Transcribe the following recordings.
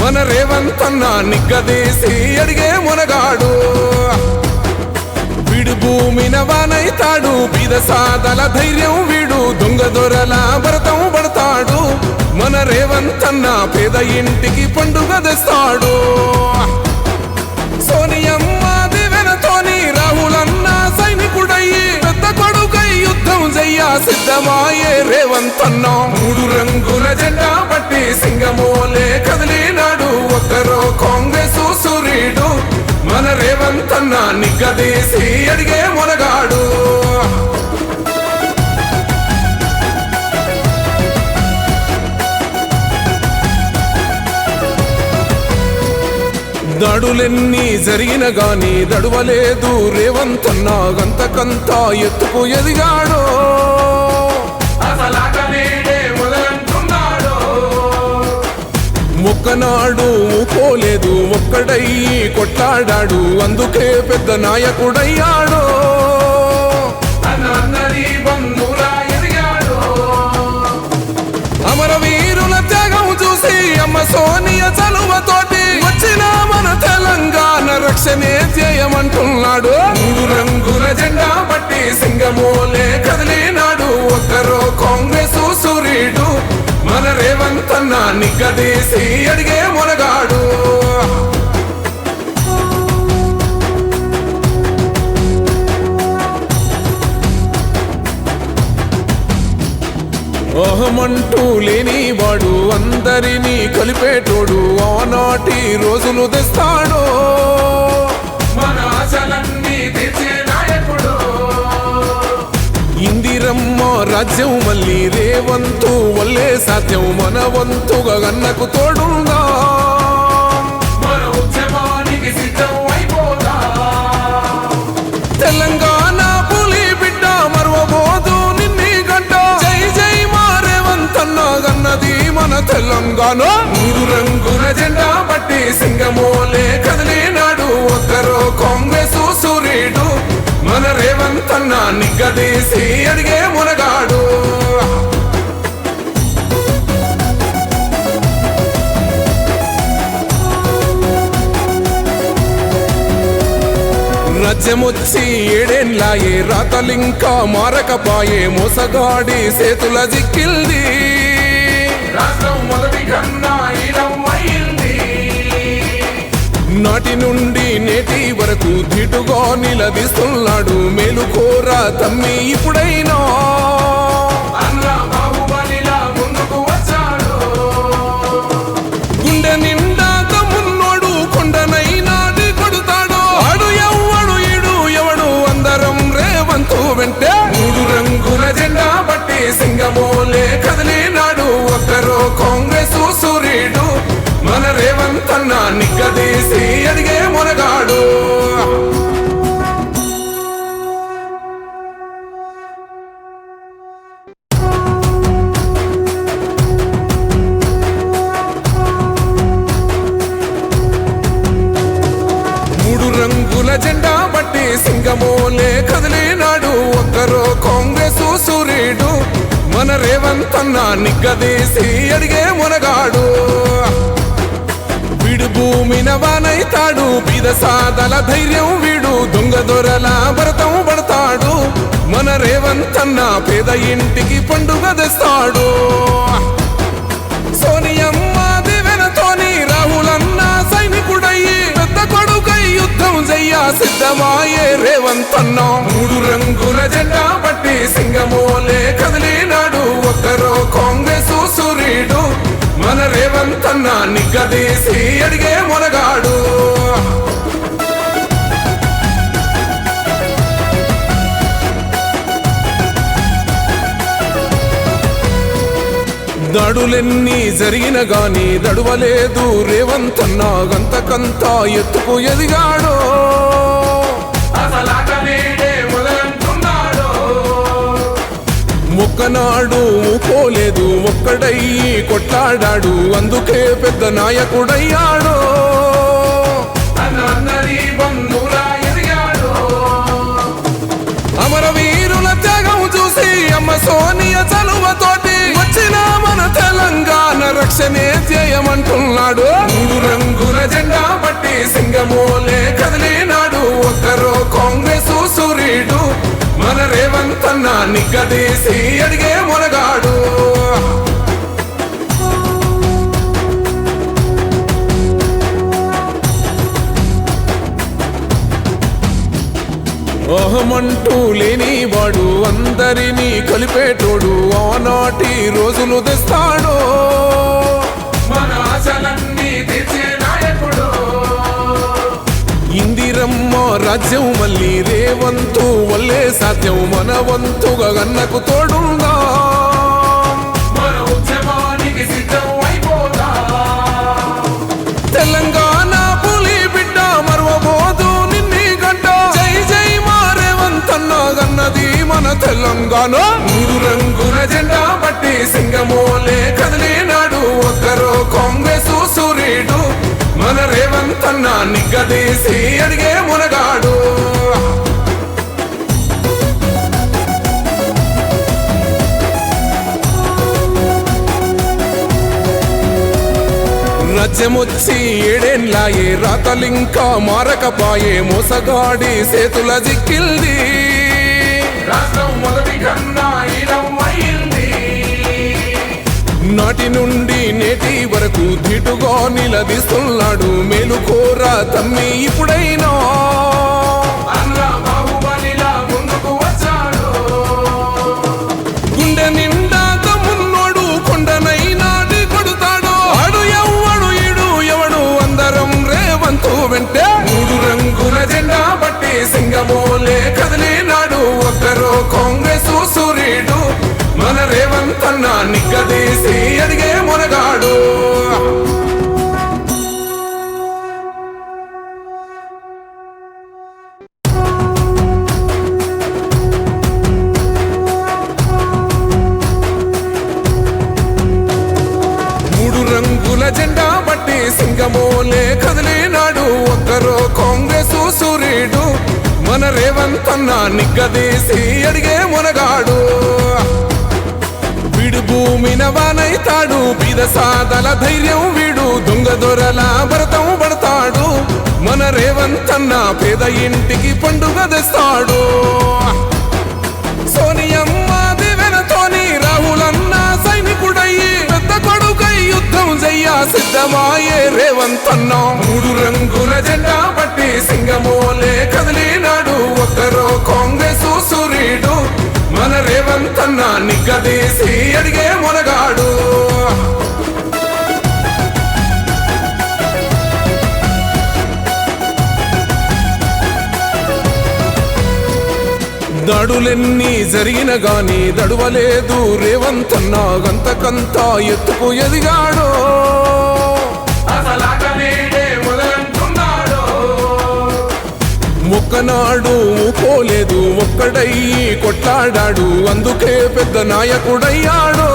మన రేవంతన్న నిగ్గదీసి అడిగే మునగాడు. వీడు భూమిన వానైతాడు, బీద సాదల ధైర్యం వీడు, దొంగ దొరల భరతం పడతాడు. మన రేవంతన్న పేద ఇంటికి పండుగ తెస్తాడు. సోనియమ్మ దివెనతోని రాహులన్న సైనికుడయ్యి పెద్ద కొడుకై యుద్ధం చెయ్య సిద్ధమాయే రేవంతన్న. 3 రంగుల జెండా పట్టి సింగమోలే కదిలినాడు, ఒక్కరో కాంగ్రెస్ సూర్యుడు. మన రేవంతన్న నిగ్గదీసి అడిగే మునగాడు. దాడులెన్ని జరిగిన గాని దడువలేదు రేవంతన్న, గంతకంతా ఎత్తుకు ఎదిగాడు. ఒక్కనాడు పోలేదు, ఒక్కడయ్యి కొట్లాడాడు, అందుకే పెద్ద నాయకుడయ్యాడు. అమరవీరుల త్యాగం చూసి అమ్మ సోనియ చలువతోటి వచ్చిన మన తెలంగాణ రక్షణే చేయమంటున్నాడు. 3 రంగుల జెండా పట్టి సింగమోలే కదిలినాడు, ఒక్కరో కాంగ్రెస్ సూర్యుడు. మన రేవంతన్న నిగ్గదీసి అడిగే మునగాడు. అహమంటూ లేనివాడు, అందరినీ కలిపేటోడు, ఆనాటి రోజులు తెస్తాడు. మన ఆశలన్నీ తీర్చే నాయకుడు. ఇందిరమ్మ రాజ్యం మళ్ళీ రేవంతు వల్లే సాధ్యం, మన వంతుగా గన్నకు తోడుందా. మన ఉద్యమానికి సిద్ధం అయిపోదా. తెలంగాణ పులి బిడ్డ మరువబోదు నిన్ని గంట. జై జై మా రేవంతన్న గన్నది మన తెలంగాణ. 3 రంగుల జెండా పట్టి సింగమోలే కదిలినాడు, ఒక్కరో కాంగ్రెస్ సూర్యుడు. మన రేవంతన్న నిగ్గదీసి అడిగే మునగాడు. రాజ్యమొచ్చి 7 ఏళ్ళాయే, రాతలింకా మారకపాయే, మోసగాడి సేతుల జిక్కిల్ది. రాష్ట్రం మొదటి కన్నా ఈలమైంది. నాటి నుండి నేటి వరకు ధీటుగా నిలదీస్తున్నాడు, మేలుకోర తమ్మి ఇప్పుడైనా. ముందుకు వచ్చాడు, గుండె నిండా తమ్మున్నోడు, కొండనైనా కొడుతాడు. ఆడు ఎవడు ఈడు ఎవడు, అందరం రేవంతు వెంటే. 3 రంగుల జెండా పట్టి సింగమోలే కదిలినాడు, ఒక్కరో కాంగ్రెస్ సూర్యుడు. మన రేవంతన్న నిగ్గదీసి అడిగే మునగాడు. జెండా బట్టి సింగమోలే కదిలినాడు, ఒక్కరో కాంగ్రెస్ సూర్యుడు. మన రేవంతన్న నిగ్గదీసి అడిగే మునగాడు. వీడు భూమిన వానైతాడు, బీద సాదల ధైర్యం వీడు, దొంగ దొరల భరతం పడతాడు. మన రేవంతన్న పేద ఇంటికి పండుగ తెస్తాడు. సోనియమ్మ దివెనతోని రాహులన్న సైనికుడయ్యి పెద్ద కొడుకై యుద్ధం చెయ్య సిద్ధమాయే రేవంతన్న. 3 రంగుల జెండా పట్టి సింగమోలే కదిలినాడు, ఒక్కరో కాంగ్రెస్ సూర్యుడు. మన రేవంతన్న నిగ్గదీసి అడిగే మునగాడు. దాడులెన్ని జరిగిన గాని దడువలేదు రేవంతన్న, గంతకంతా ఎత్తుకు ఎదిగాడు. ఒక్కనాడు పోలేదు, ఒక్కడయ్యి కొట్లాడాడు, అందుకే పెద్ద నాయకుడయ్యాడు. అమరవీరుల త్యాగం చూసి అమ్మ సోనియ చలువతోటి వచ్చిన మన తెలంగాణ రక్షణే చేయమంటున్నాడు. 3 సింగమోలే కదిలినాడు ఒక్కరో కాంగ్రెసు సూర్యుడు మన రేవంత్ అన్న నిగ్గదీసి అడిగే మొనగాడు. అహమంటూ లేనివాడు అందరినీ కలిపేటోడు ఆనాటి రోజులు తెస్తాడు మన ఆశలన్నీ తీర్చే నాయకుడు. ఇందిరమ్మ రాజ్యం మళ్ళీ రేవంతు వల్లే సాధ్యం మన వంతుగా గన్నకు తోడుందా మన ఉద్యమానికి సిద్ధం అయిపోదా. తెలంగాణ పులి బిడ్డ మరవబోదు నిన్ని గంట జై జై మా రేవంత్ అన్న గన్నది మన తెలంగాణ. 3 రంగుల జెండా పట్టి సింగమోలే కదిలినాడు ఒక్కరో కాంగ్రెసు సూర్యుడు మన రేవంత్ అన్న నిగ్గదీసి అడిగే మునగాడు. రాజ్యమొచ్చి 7 ఏళ్లాయే రాతలింకా మారకపాయే మోసగాడి సేతుల జిక్కిల్ది రాష్ట్రం మొదటి కన్నా ఈలమైంది. నాటి నుండి నేటి వరకు ధీటుగా నిలదీస్తున్నాడు మేలుకోరా తమ్మి ఇప్పుడైనా అన్న బాహుబలిలా ముందుకు వచ్చాడు. గుండె నిండా తమ్మున్నోడు కొండనైనా కొడుతాడు ఆడు ఎవ్వడు ఈడు ఎవడు అందరం రేవంతు వెంటే. 3 రంగుల జెండా పట్టి సింగమోలే కదిలినాడు ఒక్కరో కాంగ్రెసు సూర్యుడు మన రేవంత్ అన్న నిగ్గదీసి అడిగే మునగాడు. జెండా బట్టి సింగమోలే కదిలినాడు ఒక్కరో కాంగ్రెసు సూర్యుడు మన రేవంత్ అన్న నిగ్గదీసి అడిగే మునగాడు. వీడు భూమిన వానైతాడు బీద సాదల ధైర్యం వీడు దొంగ దొరల భరతం పడతాడు మన రేవంత్ అన్న పేద ఇంటికి పండుగ తెస్తాడు. సోనియమ్మ దివెనతోని రాహులన్న సైనికుడయ్యి పెద్ద కొడుకై యుద్ధం చెయ్య సిద్ధమాయే రేవంత్ అన్న. 3 రంగుల జెండా పట్టి సింగమోలే కదిలినాడు ఒక్కరో కాంగ్రెసు సూర్యుడు మన రేవంత్ అన్న నిగ్గదీసి అడిగే మునగాడు. దాడులెన్ని జరిగిన గాని దడువలేదు రేవంత్ అన్న గంతకంతా ఎత్తుకు ఎదిగాడు. ఒక్కనాడు పోలేదు ఒక్కడయ్యి కొట్లాడాడు అందుకే పెద్ద నాయకుడయ్యాడు.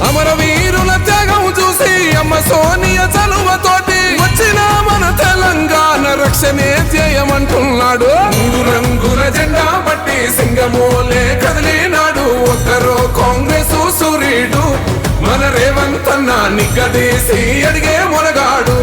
అమరవీరుల త్యాగం చూసి అమ్మ సోనియ చలువతోటి వచ్చిన మన తెలంగాణ రక్షణే చేయమంటున్నాడు. 3 రంగుల జెండా పట్టి సింగమోలే కదిలినాడు ఒక్కరో కాంగ్రెసు సూర్యుడు మన రేవంత్ అన్న నిగ్గదీసి అడిగే మునగాడు.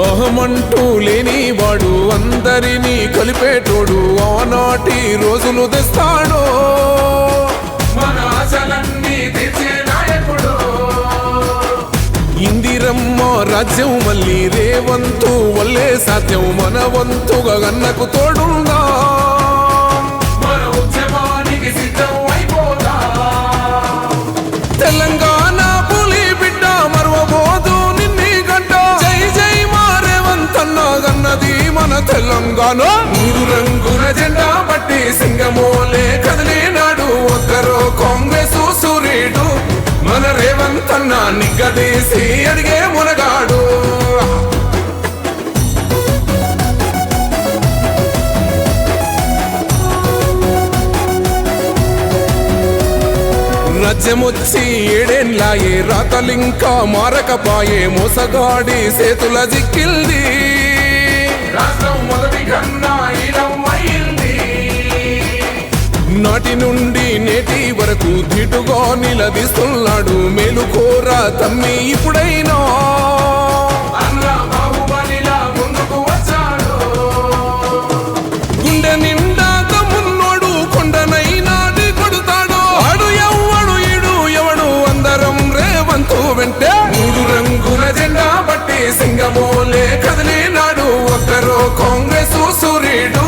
అహమంటూ లేనివాడు అందరినీ కలిపేటోడు ఆనాటి రోజులు తెస్తాడు మన ఆశలన్నీ తీర్చే నాయకుడు. ఇందిరమ్మ రాజ్యం మళ్ళీ రేవంతు వల్లే సాధ్యం మన వంతుగా గన్నకు తోడుందా మన ఉద్యమానికి సిద్ధం అయిపోదా. తెలంగాణ పులి బిడ్డ మరవబోదు నిన్ని గంట జై జై మా రేవంత్ అన్న గన్నది మన తెలంగాణ. 3 రంగుల జెండా పట్టి సింగమోలే కదిలినాడు ఒక్కరో కాంగ్రెసు సూర్యుడు మన రేవంత్ అన్న నిగ్గదీసి అడిగే మునగాడు. రాజ్యమొచ్చి 7 ఏళ్లాయే రాతలింకా మారకపాయే మోసగాడి సేతుల జిక్కిల్ది రాష్ట్రం మొదటి కన్నా ఈడమైంది. నాటి నుండి నేటి వరకు ధీటుగా నిలదీస్తున్నాడు. మేలుకోరా తమ్మి ఇప్పుడైనా అన్న బాహుబలిలా ముందుకు వచ్చాడు. గుండె నిండా తమ్మున్నోడు కొండనైనా కొడుతాడు. ఆడు ఎవ్వడు ఈడు ఎవడు అందరం రేవంతు వెంటే. 3 రంగుల జెండా బట్టి సింగమోలే కదిలినాడు. ఒక్కరో కాంగ్రెస్ సూర్యుడు.